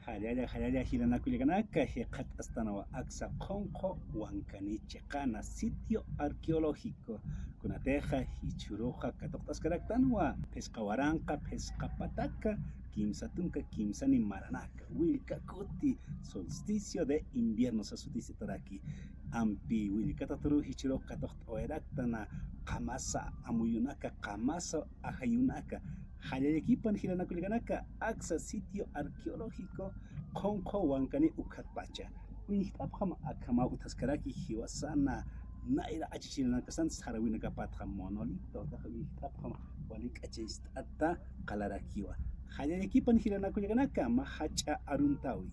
Hallalla hiranakullakanaka hiqat'astanawa aksa qonqo wankanichiqana sitio arqueológico kunateqa hichuruqa katuqt'askaraqtanwa Pesqawaranqa Pesqapataqa kimsa tunka kimsani maranaka willkakuti solsticio de invierno sasutisi taraki ampi willkata turu hichuruqa katuqt'awiraqtana qamasa amuyunaka qamasa ahayunaka Hallallakipan hiranakullakanaka aksa sitio arqueológico qonqo wankani ukhatpacha uñiqt'apqa akama utaskaraki hiwasana nayra achichinanakasan sarawinakapatqa monolito taqa uñiqt'apqa walik'achayst'ata qalarakiwa hallallakipan hiranakullakanaka mahach'a aruntawi